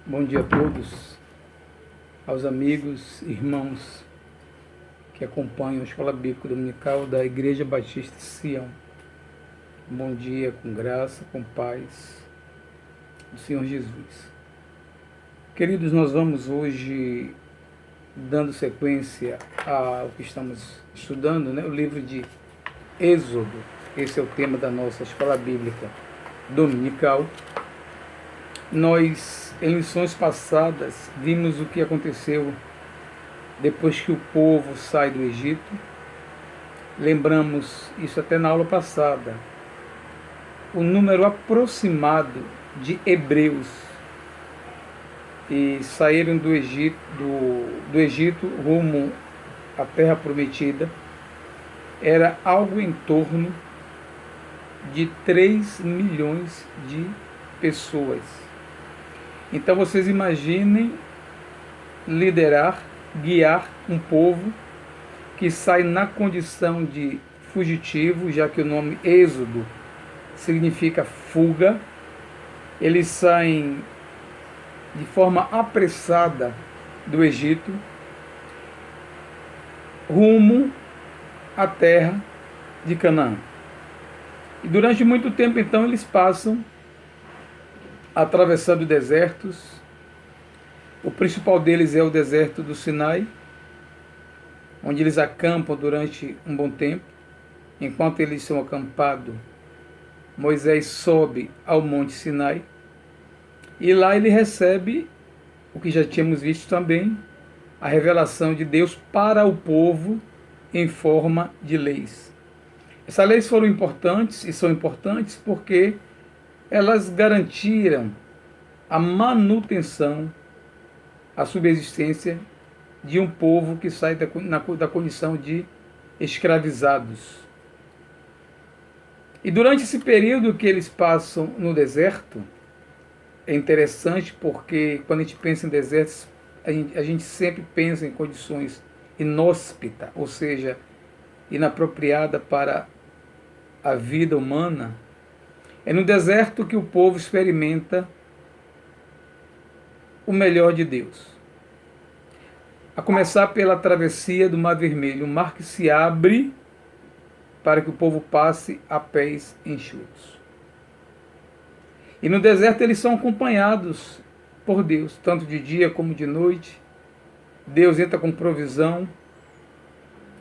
Bom dia a todos, aos amigos, irmãos que acompanham a Escola Bíblica Dominical da Igreja Batista de Sião. Bom dia, com graça, com paz do Senhor Jesus. Queridos, nós vamos hoje dando sequência ao que estamos estudando, o livro de Êxodo. Esse é o tema da nossa Escola Bíblica Dominical. Nós, em lições passadas, vimos o que aconteceu depois que o povo sai do Egito. Lembramos isso até na aula passada. O número aproximado de hebreus que saíram do Egito rumo à Terra Prometida era algo em torno de 3 milhões de pessoas. Então vocês imaginem liderar, guiar um povo que sai na condição de fugitivo, já que o nome Êxodo significa fuga. Eles saem de forma apressada do Egito, rumo à terra de Canaã. E durante muito tempo, então, eles passam atravessando desertos. O principal deles é o deserto do Sinai, onde eles acampam durante um bom tempo. Enquanto eles são acampados, Moisés sobe ao Monte Sinai, e lá ele recebe o que já tínhamos visto também, a revelação de Deus para o povo em forma de leis. Essas leis foram importantes e são importantes porque elas garantiram a manutenção, a subsistência de um povo que sai da condição de escravizados. E durante esse período que eles passam no deserto, é interessante porque quando a gente pensa em desertos, a gente sempre pensa em condições inóspitas, ou seja, inapropriada para a vida humana. É no deserto que o povo experimenta o melhor de Deus. A começar pela travessia do Mar Vermelho, um mar que se abre para que o povo passe a pés enxutos. E no deserto eles são acompanhados por Deus, tanto de dia como de noite. Deus entra com provisão.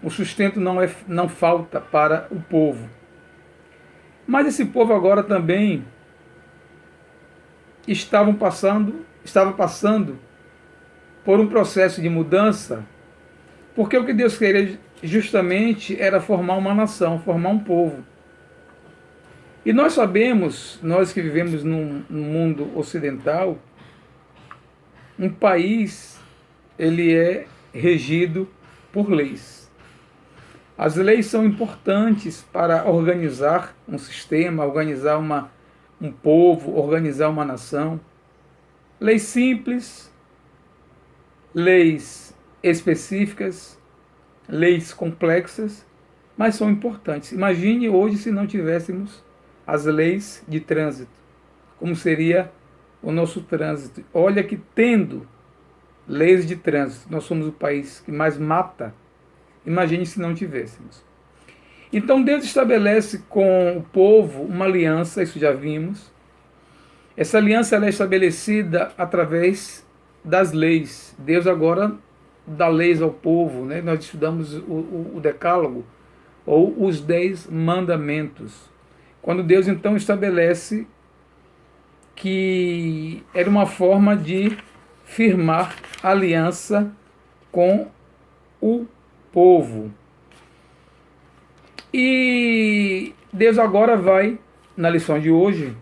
O sustento não falta para o povo. Mas esse povo agora também estava passando por um processo de mudança, porque o que Deus queria justamente era formar uma nação, formar um povo. E nós sabemos, nós que vivemos num mundo ocidental, um país, ele é regido por leis. As leis são importantes para organizar um sistema, organizar um povo, organizar uma nação. Leis simples, leis específicas, leis complexas, mas são importantes. Imagine hoje se não tivéssemos as leis de trânsito, como seria o nosso trânsito. Olha que tendo leis de trânsito, nós somos o país que mais mata. Imagine se não tivéssemos. Então Deus estabelece com o povo uma aliança, isso já vimos. Essa aliança ela é estabelecida através das leis. Deus agora dá leis ao povo, Nós estudamos o Decálogo, ou os 10 mandamentos. Quando Deus então estabelece que era uma forma de firmar aliança com o povo. E Deus agora vai, na lição de hoje,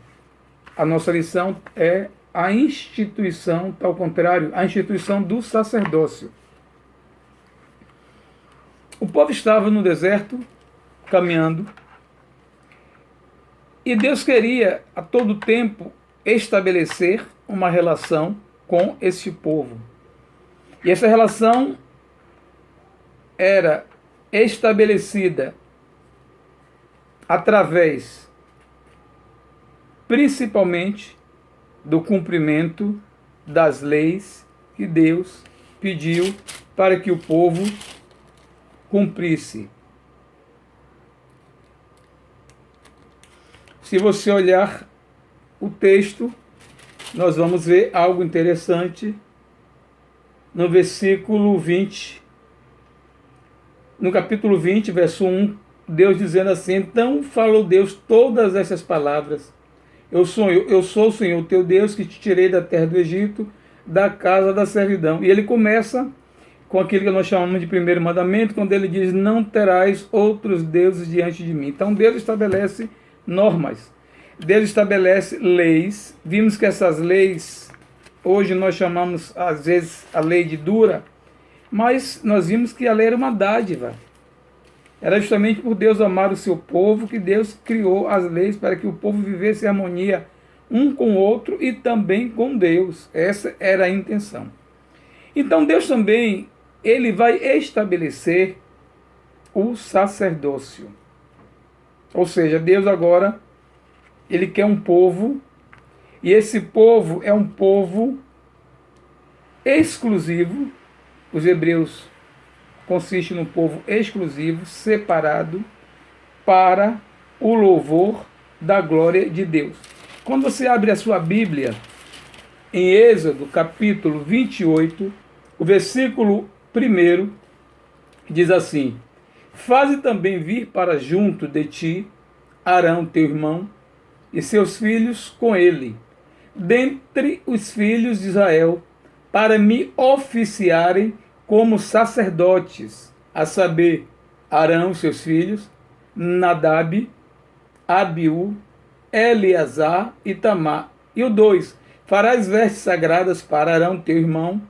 a nossa lição é a instituição, ao contrário, a instituição do sacerdócio. O povo estava no deserto, caminhando, e Deus queria, a todo tempo, estabelecer uma relação com este povo. E essa relação era estabelecida através, principalmente, do cumprimento das leis que Deus pediu para que o povo cumprisse. Se você olhar o texto, nós vamos ver algo interessante no versículo 20. No capítulo 20, verso 1, Deus dizendo assim: então falou Deus todas essas palavras. Eu sou o Senhor, teu Deus, que te tirei da terra do Egito, da casa da servidão. E ele começa com aquilo que nós chamamos de primeiro mandamento, quando ele diz: não terás outros deuses diante de mim. Então Deus estabelece normas. Deus estabelece leis. Vimos que essas leis, hoje nós chamamos às vezes a lei de dura, mas nós vimos que a lei era uma dádiva. Era justamente por Deus amar o seu povo que Deus criou as leis para que o povo vivesse em harmonia um com o outro e também com Deus. Essa era a intenção. Então Deus também, ele vai estabelecer o sacerdócio. Ou seja, Deus agora, ele quer um povo, e esse povo é um povo exclusivo. Os hebreus consistem num povo exclusivo, separado para o louvor da glória de Deus. Quando você abre a sua Bíblia, em Êxodo, capítulo 28, o versículo 1, diz assim: faze também vir para junto de ti Arão, teu irmão, e seus filhos com ele, dentre os filhos de Israel, para me oficiarem como sacerdotes, a saber, Arão, seus filhos, Nadab, Abiú, Eleazar e Tamar. E o 2, farás vestes sagradas para Arão, teu irmão,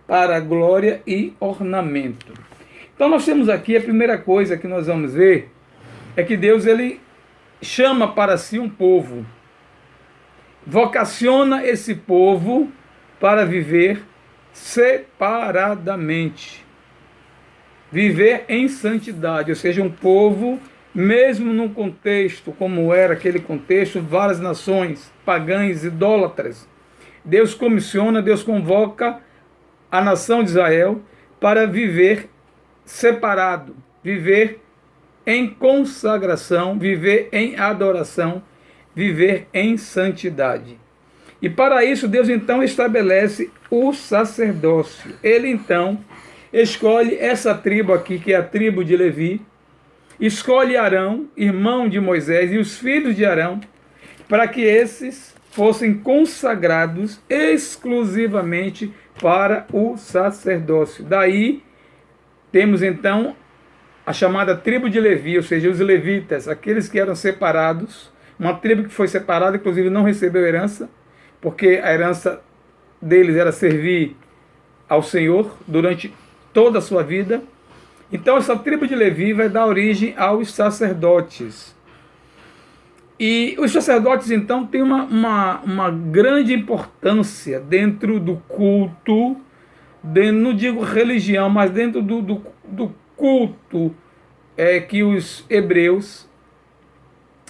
para glória e ornamento. Então nós temos aqui, a primeira coisa que nós vamos ver, é que Deus, ele chama para si um povo, vocaciona esse povo para viver separadamente, viver em santidade, ou seja, um povo, mesmo num contexto como era aquele contexto, várias nações pagãs, idólatras, Deus comissiona, Deus convoca a nação de Israel para viver separado, viver em consagração, viver em adoração, viver em santidade. E para isso Deus então estabelece o sacerdócio. Ele então escolhe essa tribo aqui, que é a tribo de Levi, escolhe Arão, irmão de Moisés, e os filhos de Arão, para que esses fossem consagrados exclusivamente para o sacerdócio. Daí temos então a chamada tribo de Levi, ou seja, os levitas, aqueles que eram separados, uma tribo que foi separada, inclusive não recebeu herança, porque a herança deles era servir ao Senhor durante toda a sua vida. Então essa tribo de Levi vai dar origem aos sacerdotes. E os sacerdotes então têm uma grande importância dentro do culto, não digo religião, mas dentro do culto que os hebreus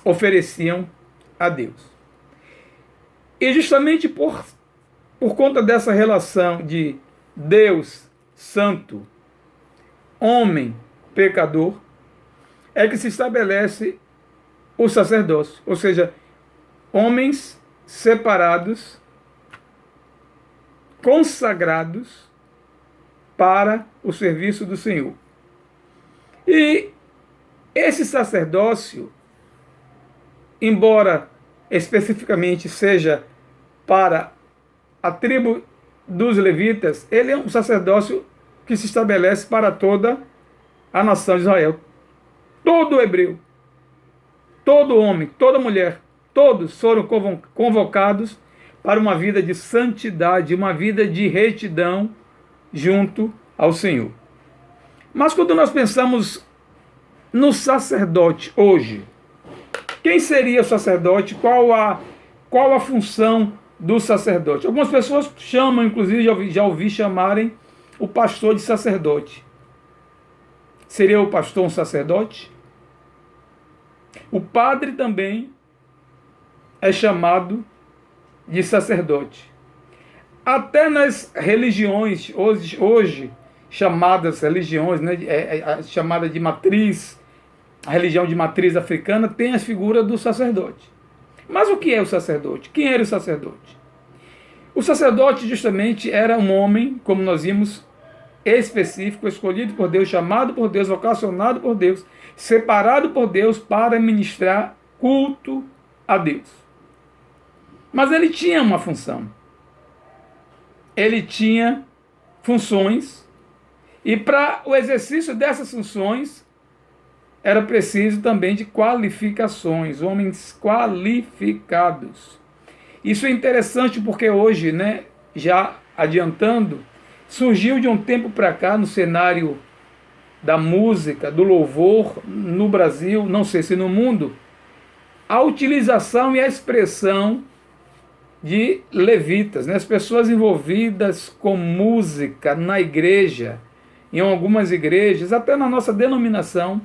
ofereciam a Deus. E justamente por conta dessa relação de Deus santo, homem pecador, é que se estabelece o sacerdócio, ou seja, homens separados, consagrados para o serviço do Senhor. E esse sacerdócio, embora especificamente seja para a tribo dos levitas, ele é um sacerdócio que se estabelece para toda a nação de Israel. Todo hebreu, todo homem, toda mulher, todos foram convocados para uma vida de santidade, uma vida de retidão junto ao Senhor. Mas quando nós pensamos no sacerdote hoje, quem seria o sacerdote? Qual a função do sacerdote? Algumas pessoas chamam, inclusive já ouvi chamarem o pastor de sacerdote. Seria o pastor um sacerdote? O padre também é chamado de sacerdote. Até nas religiões, hoje chamadas religiões, né, chamada de matriz, a religião de matriz africana, tem a figura do sacerdote. Mas o que é o sacerdote? Quem era o sacerdote? O sacerdote justamente era um homem, como nós vimos, específico, escolhido por Deus, chamado por Deus, vocacionado por Deus, separado por Deus para ministrar culto a Deus. Mas ele tinha uma função. Ele tinha funções, e para o exercício dessas funções era preciso também de qualificações, homens qualificados. Isso é interessante porque hoje, né, já adiantando, surgiu de um tempo para cá no cenário da música, do louvor no Brasil, não sei se no mundo, a utilização e a expressão de levitas, né? As pessoas envolvidas com música na igreja, em algumas igrejas, até na nossa denominação,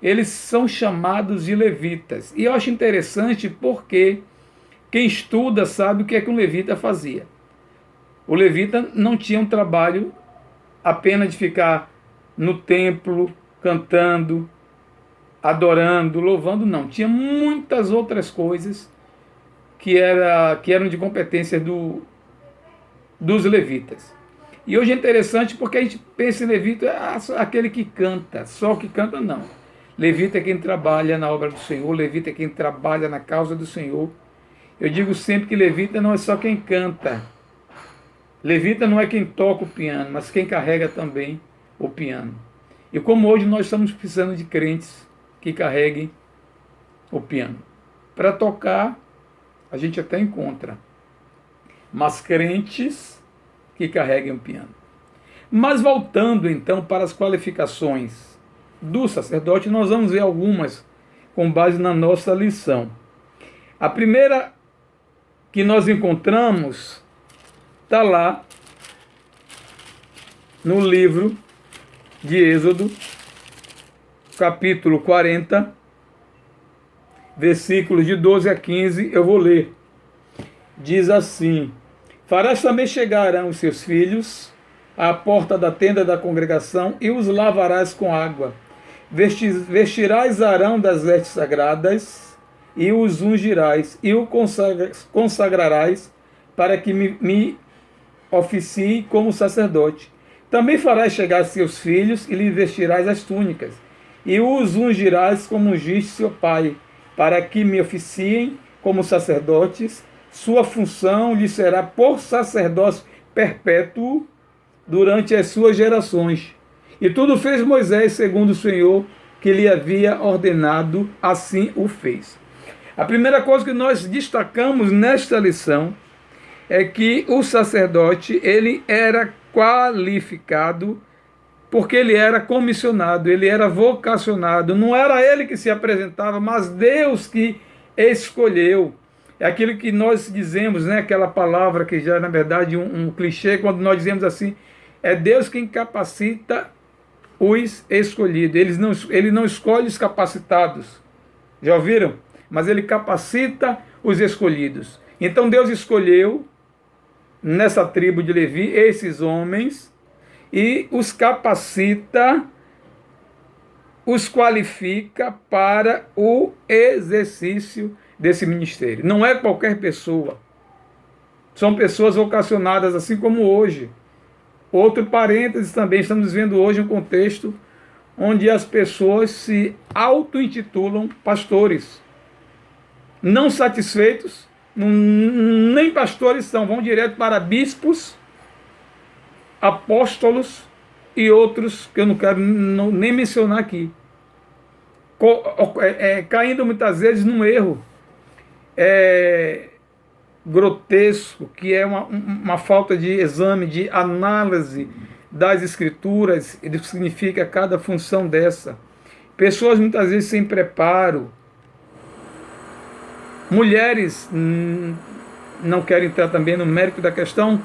eles são chamados de levitas. E eu acho interessante porque quem estuda sabe o que é que um levita fazia. O levita não tinha um trabalho apenas de ficar no templo, cantando, adorando, louvando, não. Tinha muitas outras coisas que eram de competência dos levitas. E hoje é interessante porque a gente pensa em levita, aquele que canta, só que canta não. Levita é quem trabalha na obra do Senhor, levita é quem trabalha na causa do Senhor. Eu digo sempre que levita não é só quem canta. Levita não é quem toca o piano, mas quem carrega também o piano. E como hoje nós estamos precisando de crentes que carreguem o piano. Para tocar, a gente até encontra, mas crentes que carreguem o piano. Mas voltando então para as qualificações do sacerdote, nós vamos ver algumas com base na nossa lição. A primeira que nós encontramos está lá no livro de Êxodo, capítulo 40, versículos de 12 a 15, eu vou ler. Diz assim: farás também chegarão os seus filhos à porta da tenda da congregação e os lavarás com água. Vestirás Arão das vestes sagradas e os ungirás e o consagrarás para que me oficie como sacerdote. Também farás chegar seus filhos e lhe vestirás as túnicas e os ungirás como ungiste seu pai, para que me oficiem como sacerdotes. Sua função lhe será por sacerdócio perpétuo durante as suas gerações. E tudo fez Moisés segundo o Senhor que lhe havia ordenado, assim o fez. A primeira coisa que nós destacamos nesta lição é que o sacerdote, ele era qualificado porque ele era comissionado, ele era vocacionado. Não era ele que se apresentava, mas Deus que escolheu. É aquilo que nós dizemos, né? Aquela palavra que já é, na verdade, um clichê, quando nós dizemos assim, é Deus quem capacita os escolhidos. Ele não escolhe os capacitados. Já ouviram? Mas ele capacita os escolhidos. Então Deus escolheu, nessa tribo de Levi, esses homens e os capacita, os qualifica para o exercício desse ministério. Não é qualquer pessoa. São pessoas vocacionadas, assim como hoje. Outro parênteses também, estamos vendo hoje um contexto onde as pessoas se auto-intitulam pastores. Não satisfeitos, nem pastores são, vão direto para bispos, apóstolos e outros que eu não quero nem mencionar aqui. Caindo muitas vezes num erro grotesco, que é uma falta de exame, de análise das escrituras e do que significa cada função dessa. Pessoas muitas vezes sem preparo. Mulheres, não quero entrar também no mérito da questão,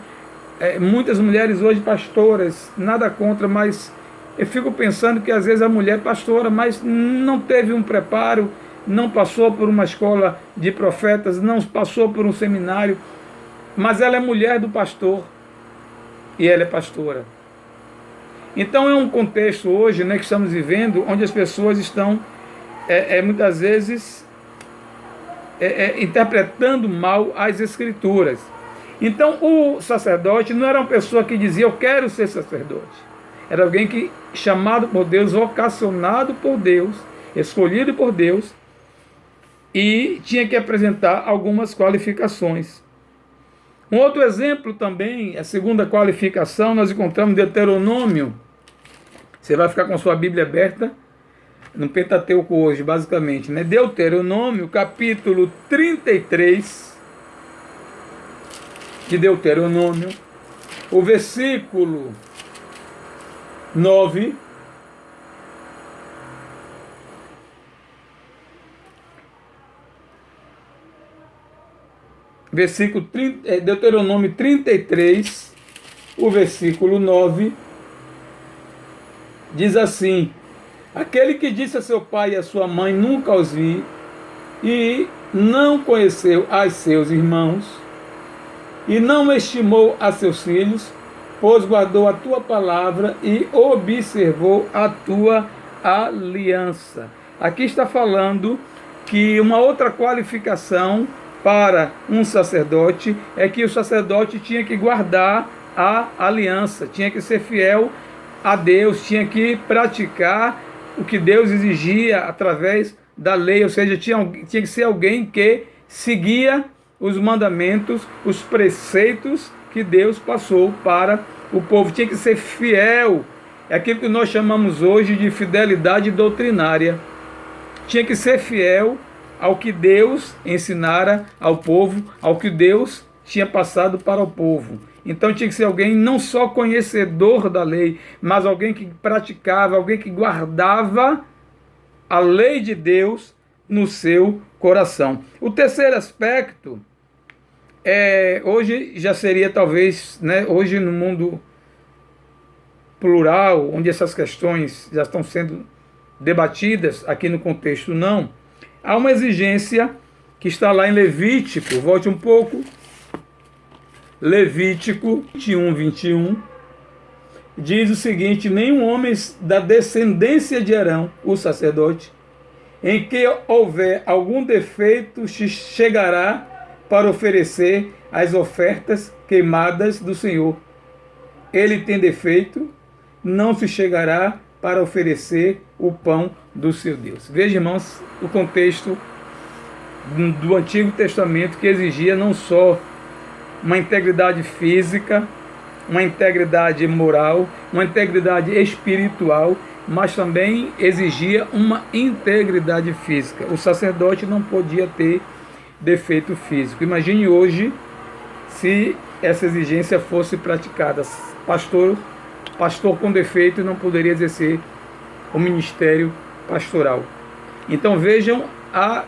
muitas mulheres hoje pastoras, nada contra, mas eu fico pensando que às vezes a mulher pastora, mas não teve um preparo, não passou por uma escola de profetas, não passou por um seminário, mas ela é mulher do pastor. e ela é pastora. Então é um contexto hoje, né, que estamos vivendo, onde as pessoas estão muitas vezes interpretando mal as Escrituras. Então o sacerdote não era uma pessoa que dizia eu quero ser sacerdote. Era alguém que, chamado por Deus, vocacionado por Deus, escolhido por Deus, e tinha que apresentar algumas qualificações. Um outro exemplo também, a segunda qualificação, nós encontramos em Deuteronômio. Você vai ficar com a sua Bíblia aberta no Pentateuco hoje, basicamente, né? Deuteronômio, capítulo 33 de Deuteronômio, o versículo 9. Versículo Deuteronômio 33, o versículo 9, diz assim: aquele que disse a seu pai e a sua mãe, nunca os vi, e não conheceu a seus irmãos, e não estimou a seus filhos, pois guardou a tua palavra e observou a tua aliança. Aqui está falando que uma outra qualificação para um sacerdote é que o sacerdote tinha que guardar a aliança, tinha que ser fiel a Deus, tinha que praticar o que Deus exigia através da lei, ou seja, tinha que ser alguém que seguia os mandamentos, os preceitos que Deus passou para o povo, tinha que ser fiel, é aquilo que nós chamamos hoje de fidelidade doutrinária, tinha que ser fiel ao que Deus ensinara ao povo, ao que Deus tinha passado para o povo. Então tinha que ser alguém não só conhecedor da lei, mas alguém que praticava, alguém que guardava a lei de Deus no seu coração. O terceiro aspecto, hoje já seria talvez, né, hoje no mundo plural, onde essas questões já estão sendo debatidas, aqui no contexto não, há uma exigência que está lá em Levítico, volte um pouco, Levítico 21, diz o seguinte: nenhum homem da descendência de Arão, o sacerdote, em que houver algum defeito, chegará para oferecer as ofertas queimadas do Senhor. Ele tem defeito, não se chegará para oferecer o pão do seu Deus. Veja, irmãos, o contexto do Antigo Testamento, que exigia não só uma integridade física, uma integridade moral, uma integridade espiritual, mas também exigia uma integridade física. O sacerdote não podia ter defeito físico. Imagine hoje se essa exigência fosse praticada. Pastor com defeito não poderia exercer o ministério pastoral. Então vejam a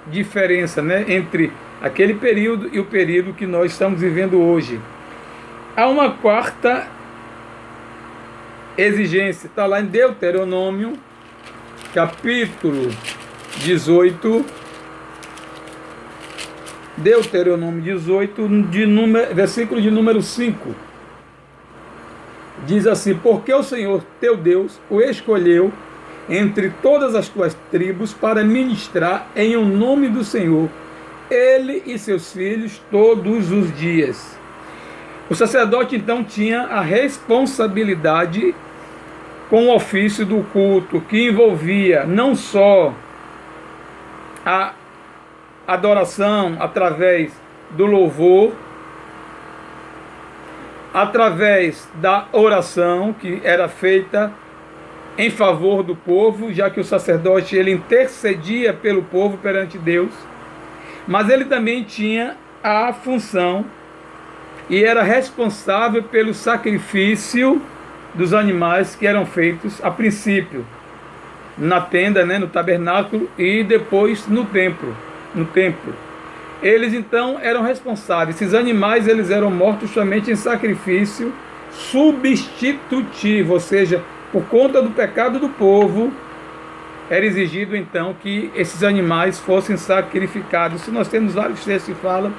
diferença, né, entre aquele período e o período que nós estamos vivendo hoje. Há uma quarta exigência, está lá em Deuteronômio, capítulo 18, Deuteronômio 18, versículo de número 5. Diz assim: porque o Senhor teu Deus o escolheu entre todas as tuas tribos para ministrar em o nome do Senhor, ele e seus filhos todos os dias. O sacerdote então tinha a responsabilidade com o ofício do culto, que envolvia não só a adoração através do louvor, através da oração que era feita em favor do povo, já que o sacerdote ele intercedia pelo povo perante Deus, mas ele também tinha a função e era responsável pelo sacrifício dos animais que eram feitos a princípio na tenda, né, no tabernáculo, e depois no templo. Eles então eram responsáveis. Esses animais eles eram mortos somente em sacrifício substitutivo, ou seja, por conta do pecado do povo, era exigido então que esses animais fossem sacrificados. Se nós temos vários textos que falam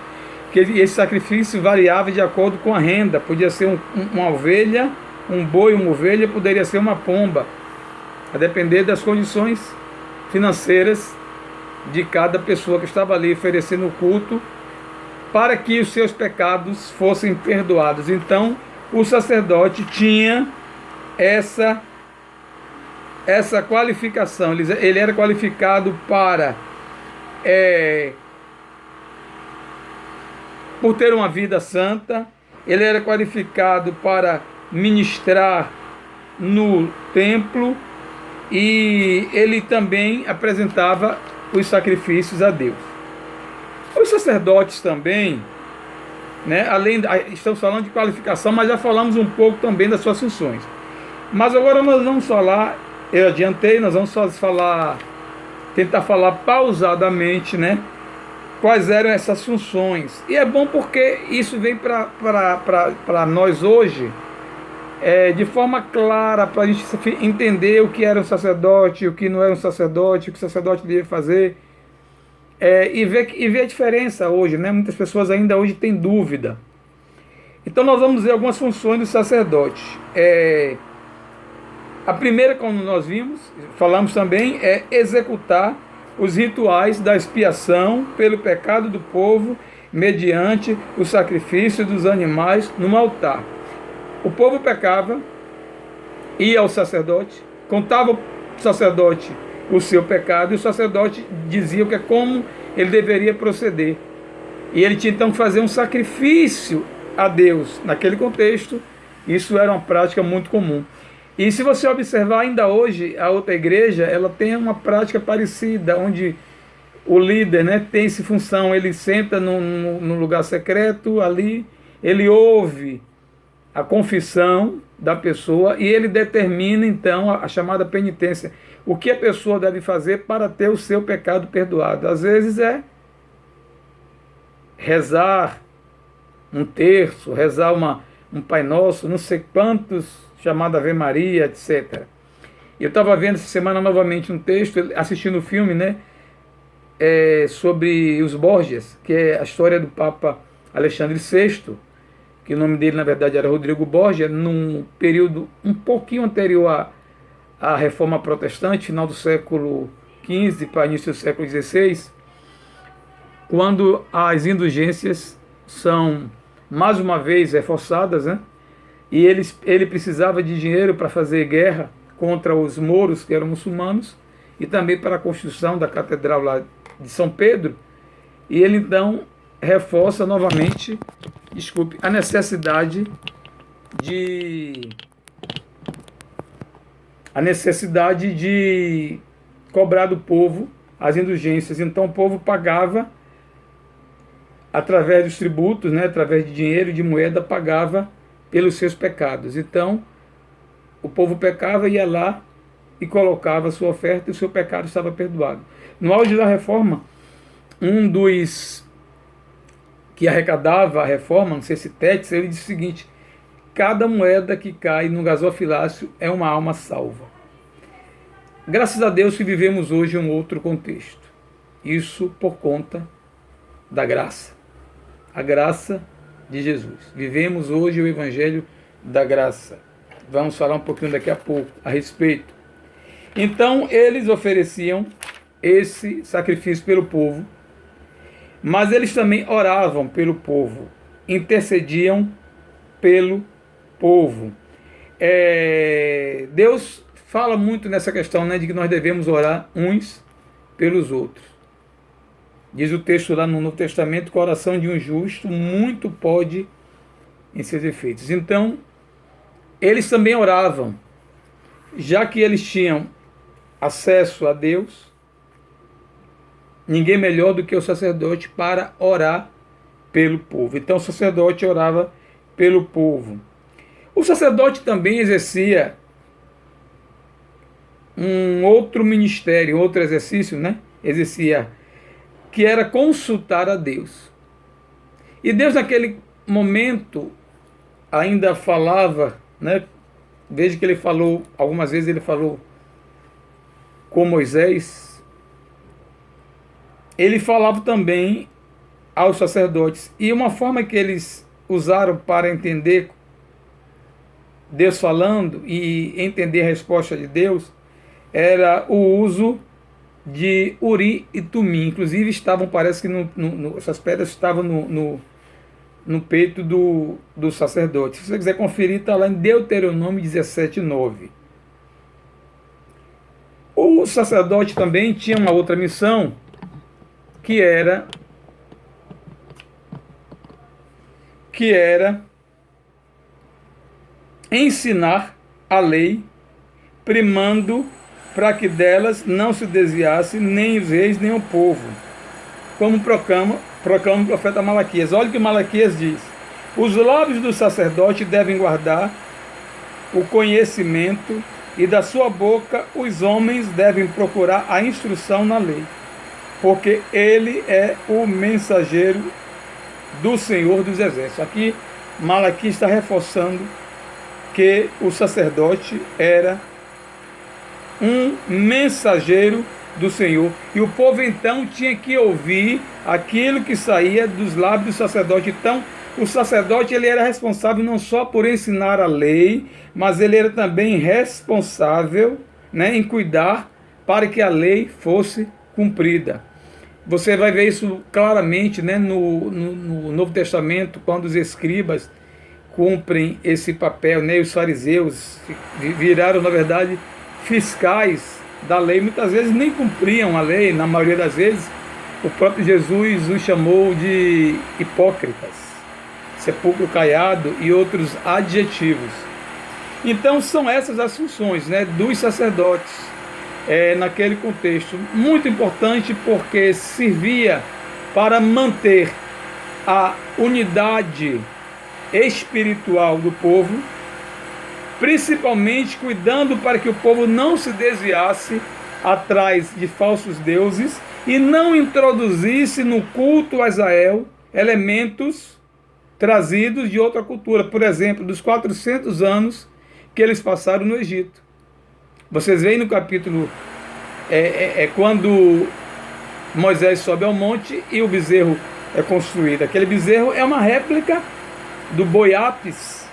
que esse sacrifício variava de acordo com a renda. Podia ser uma ovelha, um boi, uma ovelha, poderia ser uma pomba, a depender das condições financeiras de cada pessoa que estava ali oferecendo o culto, para que os seus pecados fossem perdoados. Então, o sacerdote tinha essa qualificação. Ele era qualificado para, por ter uma vida santa, ele era qualificado para ministrar no templo, e ele também apresentava os sacrifícios a Deus. Os sacerdotes também, né, estamos falando de qualificação, mas já falamos um pouco também das suas funções. Mas agora nós vamos falar, eu adiantei, nós vamos tentar falar pausadamente, né, quais eram essas funções. E é bom porque isso vem para nós hoje, de forma clara, para a gente entender o que era um sacerdote, o que não era um sacerdote, o que o sacerdote devia fazer, e ver a diferença hoje, né? Muitas pessoas ainda hoje têm dúvida. Então nós vamos ver algumas funções do sacerdote. A primeira, como nós falamos também, é executar os rituais da expiação pelo pecado do povo mediante o sacrifício dos animais no altar. O povo pecava, ia ao sacerdote, contava ao sacerdote o seu pecado, e o sacerdote dizia como ele deveria proceder. E ele tinha então que fazer um sacrifício a Deus. Naquele contexto, isso era uma prática muito comum. E se você observar ainda hoje, a outra igreja, ela tem uma prática parecida, onde o líder, né, tem essa função, ele senta no lugar secreto ali, ele ouve a confissão da pessoa e ele determina então a chamada penitência, o que a pessoa deve fazer para ter o seu pecado perdoado. Às vezes é rezar um terço, rezar um Pai Nosso, não sei quantos, chamado Ave Maria, etc. Eu estava vendo essa semana novamente um texto, assistindo o filme, né, sobre os Borgias, que é a história do Papa Alexandre VI, que o nome dele na verdade era Rodrigo Borgia, num período um pouquinho anterior à Reforma Protestante, final do século XV para início do século XVI, quando as indulgências são mais uma vez reforçadas, né? E ele precisava de dinheiro para fazer guerra contra os mouros, que eram muçulmanos, e também para a construção da catedral lá de São Pedro. E ele então reforça novamente, a necessidade de cobrar do povo as indulgências. Então o povo pagava através dos tributos, né, através de dinheiro e de moeda, pagava pelos seus pecados. Então o povo pecava, ia lá e colocava a sua oferta e o seu pecado estava perdoado. No auge da reforma, um dos que arrecadava a reforma, não sei se Tétis, ele disse o seguinte: cada moeda que cai no gasofilácio é uma alma salva. Graças a Deus que vivemos hoje um outro contexto. Isso por conta da graça. A graça de Jesus. Vivemos hoje o Evangelho da graça. Vamos falar um pouquinho daqui a pouco a respeito. Então, eles ofereciam esse sacrifício pelo povo, mas eles também oravam pelo povo, intercediam pelo povo. Deus fala muito nessa questão, né, de que nós devemos orar uns pelos outros. Diz o texto lá no Novo Testamento que a oração de um justo muito pode em seus efeitos. Então, eles também oravam, já que eles tinham acesso a Deus. Ninguém melhor do que o sacerdote para orar pelo povo. Então o sacerdote orava pelo povo. O sacerdote também exercia um outro ministério, outro exercício, né? Exercia, que era consultar a Deus. E Deus naquele momento ainda falava, né? Veja que ele falou, algumas vezes ele falou com Moisés. Ele falava também aos sacerdotes. E uma forma que eles usaram para entender Deus falando e entender a resposta de Deus era o uso de Urim e Tumim. Inclusive estavam, parece que essas pedras estavam no peito do sacerdote. Se você quiser conferir, está lá em Deuteronômio 17:9. O sacerdote também tinha uma outra missão, que era ensinar a lei, primando para que delas não se desviasse nem os reis nem o povo, como proclama o profeta Malaquias. Olha o que Malaquias diz: os lábios do sacerdote devem guardar o conhecimento, e da sua boca os homens devem procurar a instrução na lei, porque ele é o mensageiro do Senhor dos Exércitos. Aqui Malaquias está reforçando que o sacerdote era um mensageiro do Senhor, e o povo então tinha que ouvir aquilo que saía dos lábios do sacerdote. Então o sacerdote, ele era responsável não só por ensinar a lei, mas ele era também responsável, né, em cuidar para que a lei fosse cumprida. Você vai ver isso claramente, né, no Novo Testamento, quando os escribas cumprem esse papel, né, os fariseus viraram, na verdade, fiscais da lei. Muitas vezes nem cumpriam a lei, na maioria das vezes o próprio Jesus os chamou de hipócritas, sepulcro caiado e outros adjetivos. Então são essas as funções, né, dos sacerdotes naquele contexto. Muito importante, porque servia para manter a unidade espiritual do povo, principalmente cuidando para que o povo não se desviasse atrás de falsos deuses e não introduzisse no culto a Israel elementos trazidos de outra cultura. Por exemplo, dos 400 anos que eles passaram no Egito. Vocês veem no capítulo, quando Moisés sobe ao monte e o bezerro é construído. Aquele bezerro é uma réplica do boi Apis,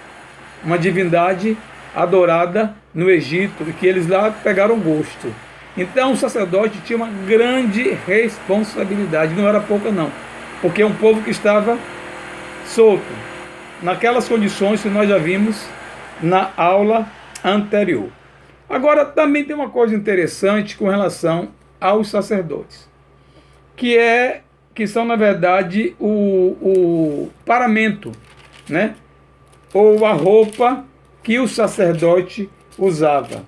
uma divindade adorada no Egito, e que eles lá pegaram gosto. Então o sacerdote tinha uma grande responsabilidade, não era pouca não, porque é um povo que estava solto, naquelas condições que nós já vimos na aula anterior. Agora, também tem uma coisa interessante com relação aos sacerdotes, que são, na verdade, o paramento, né? Ou a roupa que o sacerdote usava.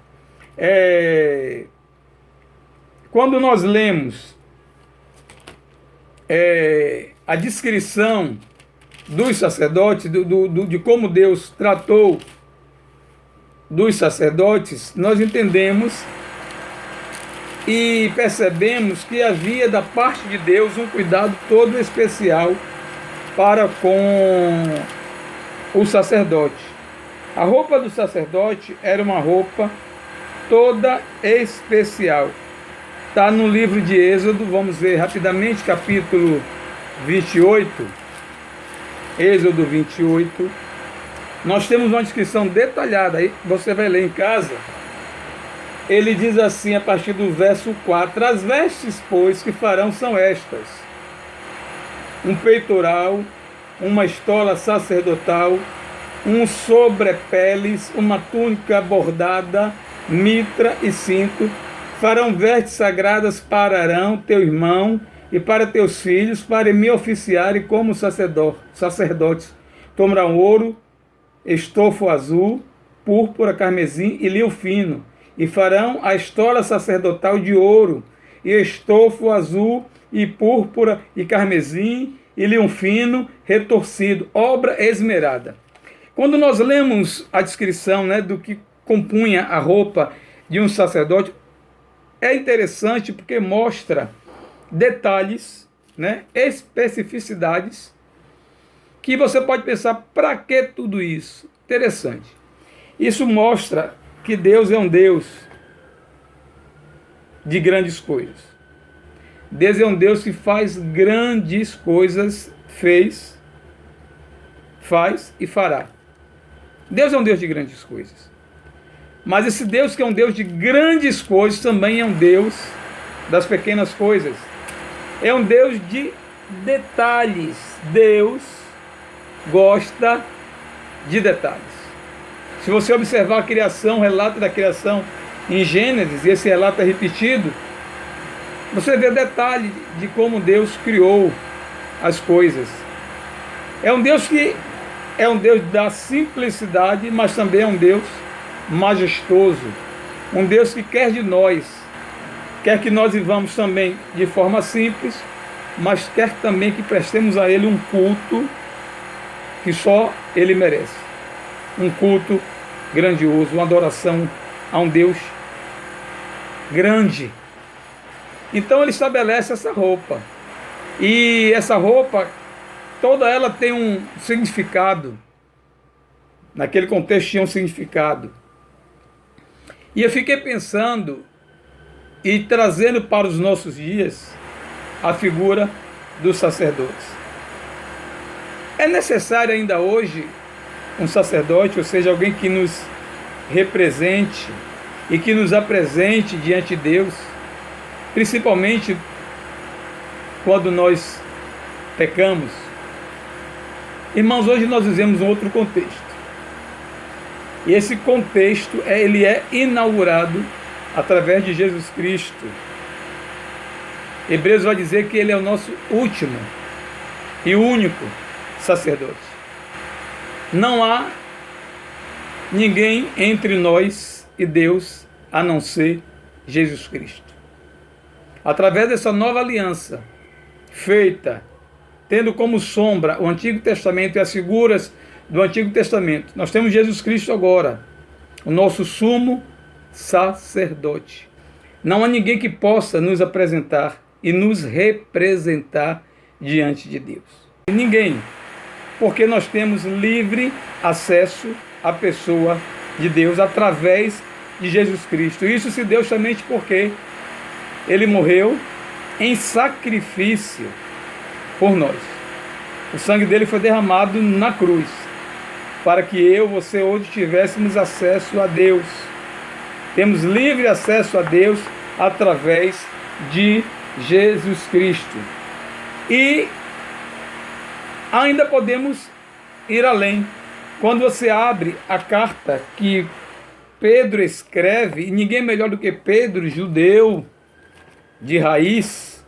Quando nós lemos a descrição dos sacerdotes, de como Deus tratou dos sacerdotes, nós entendemos e percebemos que havia da parte de Deus um cuidado todo especial para com o sacerdote. A roupa do sacerdote era uma roupa toda especial. Está no livro de Êxodo, vamos ver rapidamente, capítulo 28, Êxodo 28. Nós temos uma descrição detalhada, aí você vai ler em casa. Ele diz assim, a partir do verso 4: as vestes, pois, que farão são estas: um peitoral, uma estola sacerdotal, um sobrepeles, uma túnica bordada, mitra e cinto. Farão vestes sagradas para Arão, teu irmão, e para teus filhos, para me oficiarem como sacerdotes. Tomarão ouro, estofo azul, púrpura, carmesim e linho fino, e farão a estola sacerdotal de ouro, e estofo azul, e púrpura, e carmesim, e linho fino, retorcido, obra esmerada. Quando nós lemos a descrição, né, do que compunha a roupa de um sacerdote, é interessante porque mostra detalhes, né, especificidades, que você pode pensar, para que tudo isso? Interessante. Isso mostra que Deus é um Deus de grandes coisas. Deus é um Deus que faz grandes coisas, fez, faz e fará. Deus é um Deus de grandes coisas. Mas esse Deus que é um Deus de grandes coisas também é um Deus das pequenas coisas. É um Deus de detalhes. Deus gosta de detalhes. Se você observar a criação, o relato da criação em Gênesis, e esse relato é repetido, você vê detalhe de como Deus criou as coisas. É um Deus que é um Deus da simplicidade, mas também é um Deus majestoso. Um Deus que quer de nós, quer que nós vivamos também de forma simples, mas quer também que prestemos a Ele um culto que só Ele merece. Um culto grandioso, uma adoração a um Deus grande. Então Ele estabelece essa roupa. E essa roupa, toda ela tem um significado. Naquele contexto tinha um significado. E eu fiquei pensando e trazendo para os nossos dias a figura dos sacerdotes. É necessário ainda hoje um sacerdote, ou seja, alguém que nos represente e que nos apresente diante de Deus, principalmente quando nós pecamos. Irmãos, hoje nós vivemos um outro contexto. E esse contexto, ele é inaugurado através de Jesus Cristo. Hebreus vai dizer que Ele é o nosso último e único sacerdote. Não há ninguém entre nós e Deus a não ser Jesus Cristo. Através dessa nova aliança, feita, tendo como sombra o Antigo Testamento e as figuras do Antigo Testamento, nós temos Jesus Cristo agora, o nosso sumo sacerdote. Não há ninguém que possa nos apresentar e nos representar diante de Deus. Ninguém, porque nós temos livre acesso à pessoa de Deus através de Jesus Cristo. Isso se deu somente porque Ele morreu em sacrifício por nós. O sangue dele foi derramado na cruz, para que eu, você, hoje tivéssemos acesso a Deus. Temos livre acesso a Deus através de Jesus Cristo. E ainda podemos ir além. Quando você abre a carta que Pedro escreve, e ninguém melhor do que Pedro, judeu de raiz,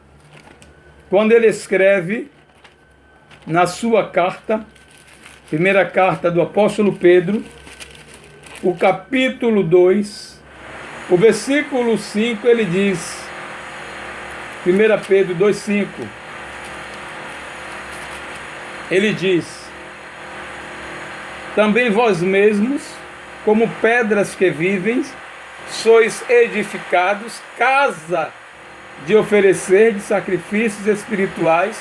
quando ele escreve na sua carta, primeira carta do apóstolo Pedro, o capítulo 2, o versículo 5, ele diz, 1 Pedro 2,5, ele diz: também vós mesmos, como pedras que vivem, sois edificados, casa de oferecer de sacrifícios espirituais,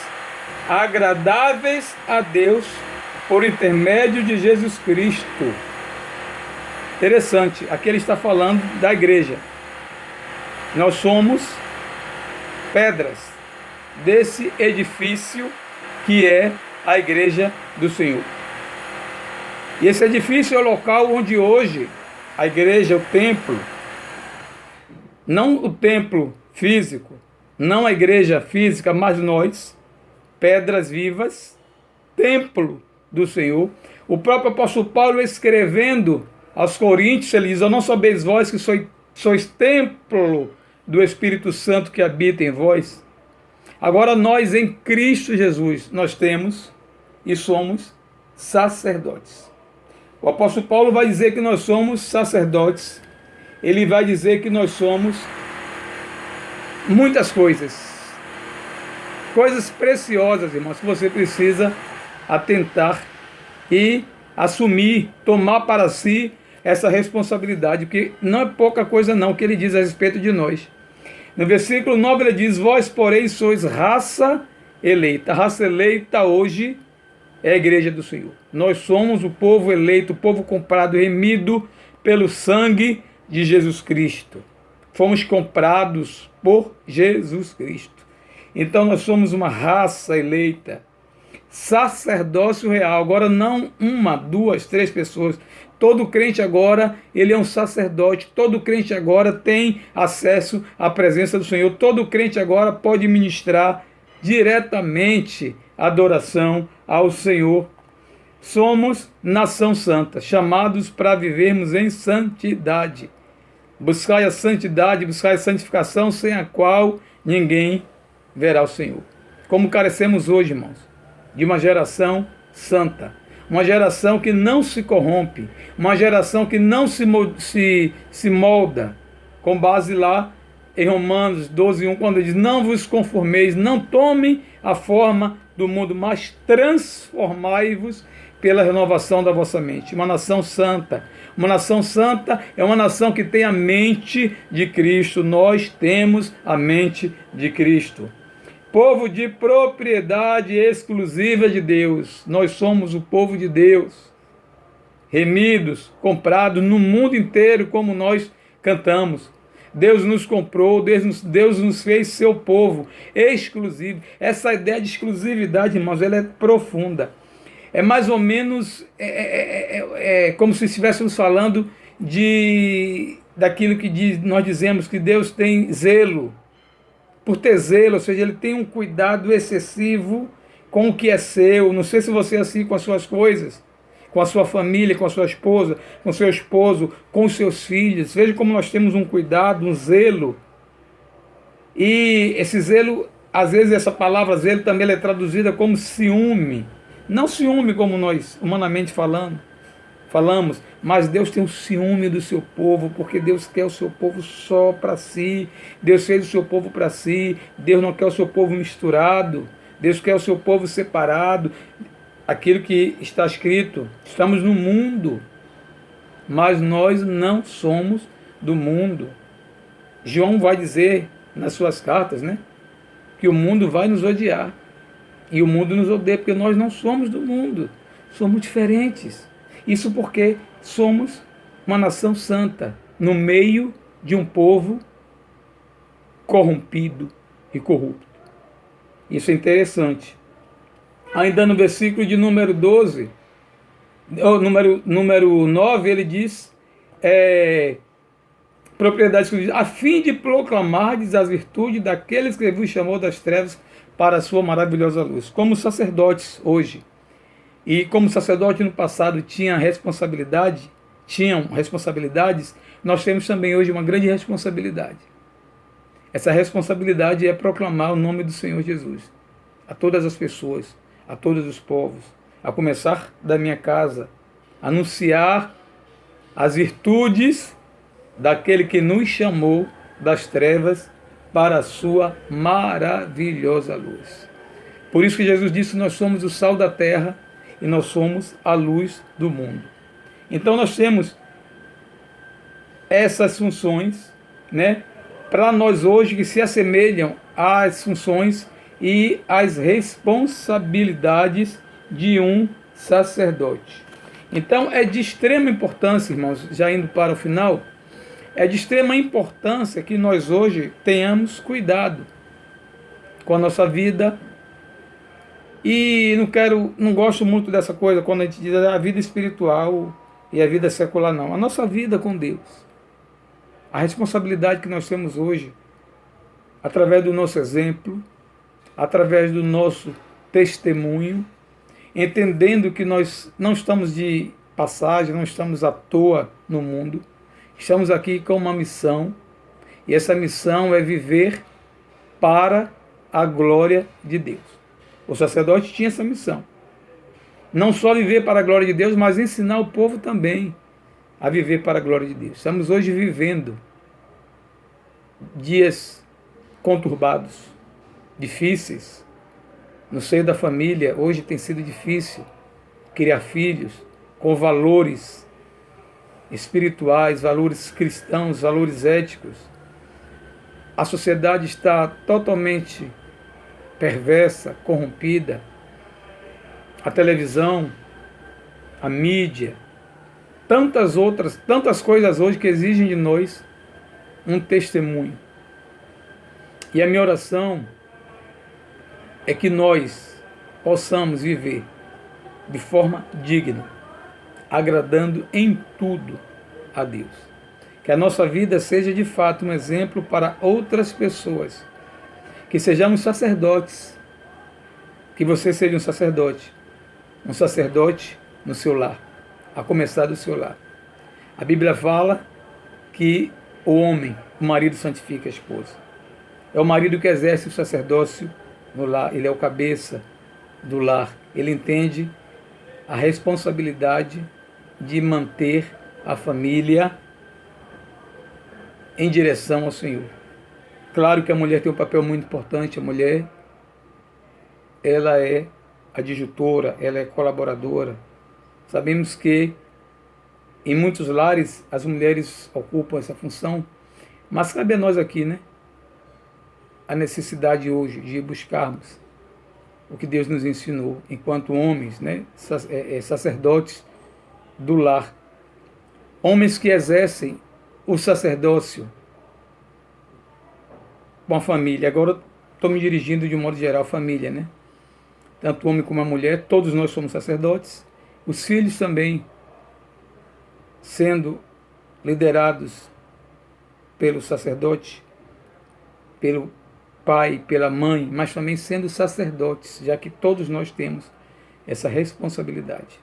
agradáveis a Deus, por intermédio de Jesus Cristo. Interessante, aqui ele está falando da igreja. Nós somos pedras desse edifício que é a igreja do Senhor. E esse edifício é o local onde hoje a igreja, o templo, não o templo físico, não a igreja física, mas nós, pedras vivas, templo do Senhor. O próprio apóstolo Paulo, escrevendo aos Coríntios, ele diz: não sabeis vós que sois templo do Espírito Santo que habita em vós? Agora nós, em Cristo Jesus, nós temos e somos sacerdotes. O apóstolo Paulo vai dizer que nós somos sacerdotes. Ele vai dizer que nós somos muitas coisas. Coisas preciosas, irmãos, que você precisa atentar e assumir, tomar para si essa responsabilidade, porque não é pouca coisa não que ele diz a respeito de nós. No versículo 9 ele diz: vós, porém, sois raça eleita. A raça eleita hoje é a igreja do Senhor. Nós somos o povo eleito, o povo comprado, remido pelo sangue de Jesus Cristo. Fomos comprados por Jesus Cristo. Então nós somos uma raça eleita, sacerdócio real. Agora não uma, duas, três pessoas. Todo crente agora, ele é um sacerdote. Todo crente agora tem acesso à presença do Senhor. Todo crente agora pode ministrar diretamente adoração ao Senhor. Somos nação santa, chamados para vivermos em santidade. Buscai a santidade, buscai a santificação, sem a qual ninguém verá o Senhor. Como carecemos hoje, irmãos, de uma geração santa, uma geração que não se corrompe, uma geração que não se molda, com base lá em Romanos 12:1, quando diz: não vos conformeis, não tomem a forma do mundo, mas transformai-vos pela renovação da vossa mente. Uma nação santa. Uma nação santa é uma nação que tem a mente de Cristo. Nós temos a mente de Cristo. Povo de propriedade exclusiva de Deus. Nós somos o povo de Deus. Remidos, comprados no mundo inteiro, como nós cantamos. Deus nos comprou, Deus nos fez seu povo exclusivo. Essa ideia de exclusividade, irmãos, ela é profunda. É mais ou menos como se estivéssemos falando daquilo que nós dizemos que Deus tem zelo. Por ter zelo, ou seja, ele tem um cuidado excessivo com o que é seu. Não sei se você é assim com as suas coisas, com a sua família, com a sua esposa, com o seu esposo, com os seus filhos. Veja como nós temos um cuidado, um zelo. E esse zelo, às vezes essa palavra zelo também é traduzida como ciúme. Não ciúme como nós humanamente falamos, mas Deus tem um ciúme do seu povo, porque Deus quer o seu povo só para si. Deus fez o seu povo para si. Deus não quer o seu povo misturado. Deus quer o seu povo separado. Aquilo que está escrito: estamos no mundo, mas nós não somos do mundo. João vai dizer nas suas cartas, né, que o mundo vai nos odiar. E o mundo nos odeia porque nós não somos do mundo. Somos diferentes. Isso porque somos uma nação santa no meio de um povo corrompido e corrupto. Isso é interessante. Ainda no versículo de número 12, número 9, ele diz, propriedade exclusiva, a fim de proclamardes as virtudes daqueles que vos chamou das trevas para a sua maravilhosa luz. Como sacerdotes hoje, e como sacerdote no passado tinham responsabilidades, nós temos também hoje uma grande responsabilidade. Essa responsabilidade é proclamar o nome do Senhor Jesus a todas as pessoas, a todos os povos, a começar da minha casa, anunciar as virtudes daquele que nos chamou das trevas para a sua maravilhosa luz. Por isso que Jesus disse: nós somos o sal da terra e nós somos a luz do mundo. Então nós temos essas funções, né, para nós hoje, que se assemelham às funções e às responsabilidades de um sacerdote. Então é de extrema importância, irmãos, já indo para o final, é de extrema importância que nós hoje tenhamos cuidado com a nossa vida. E não gosto muito dessa coisa quando a gente diz a vida espiritual e a vida secular, não. A nossa vida com Deus. A responsabilidade que nós temos hoje, através do nosso exemplo, através do nosso testemunho, entendendo que nós não estamos de passagem, não estamos à toa no mundo. Estamos aqui com uma missão, e essa missão é viver para a glória de Deus. O sacerdote tinha essa missão. Não só viver para a glória de Deus, mas ensinar o povo também a viver para a glória de Deus. Estamos hoje vivendo dias conturbados, difíceis. No seio da família, hoje tem sido difícil criar filhos com valores espirituais, valores cristãos, valores éticos. A sociedade está totalmente perversa, corrompida. A televisão, a mídia, tantas coisas hoje que exigem de nós um testemunho. E a minha oração é que nós possamos viver de forma digna, agradando em tudo a Deus. Que a nossa vida seja de fato um exemplo para outras pessoas. Que sejamos sacerdotes. Que você seja um sacerdote no seu lar, a começar do seu lar. A Bíblia fala que o homem, o marido, santifica a esposa. É o marido que exerce o sacerdócio no lar, ele é o cabeça do lar. Ele entende a responsabilidade de manter a família em direção ao Senhor. Claro que a mulher tem um papel muito importante, a mulher, ela é adjutora, ela é colaboradora. Sabemos que em muitos lares as mulheres ocupam essa função, mas cabe a nós aqui, né? A necessidade hoje de buscarmos o que Deus nos ensinou enquanto homens, né? Sacerdotes do lar. Homens que exercem o sacerdócio com a família. Agora estou me dirigindo de um modo geral à família, né? Tanto o homem como a mulher, todos nós somos sacerdotes. Os filhos também sendo liderados pelo sacerdote, pelo pai, pela mãe, mas também sendo sacerdotes, já que todos nós temos essa responsabilidade.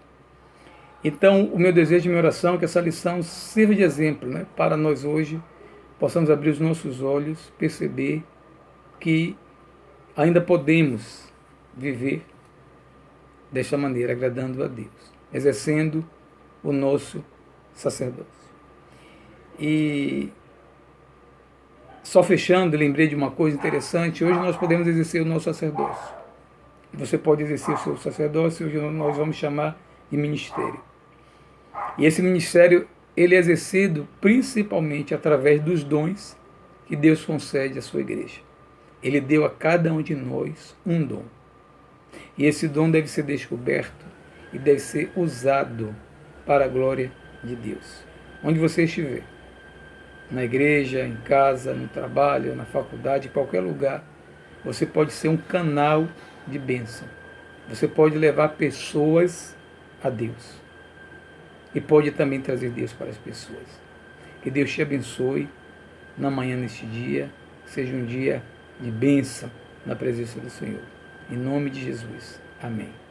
Então, o meu desejo e minha oração é que essa lição sirva de exemplo, né, para nós hoje possamos abrir os nossos olhos, perceber que ainda podemos viver desta maneira, agradando a Deus, exercendo o nosso sacerdócio. E só fechando, lembrei de uma coisa interessante. Hoje nós podemos exercer o nosso sacerdócio. Você pode exercer o seu sacerdócio, hoje nós vamos chamar de ministério. E esse ministério, ele é exercido principalmente através dos dons que Deus concede à sua igreja. Ele deu a cada um de nós um dom. E esse dom deve ser descoberto e deve ser usado para a glória de Deus. Onde você estiver, na igreja, em casa, no trabalho, na faculdade, em qualquer lugar, você pode ser um canal de bênção. Você pode levar pessoas a Deus. E pode também trazer Deus para as pessoas. Que Deus te abençoe na manhã neste dia. Seja um dia de bênção na presença do Senhor. Em nome de Jesus. Amém.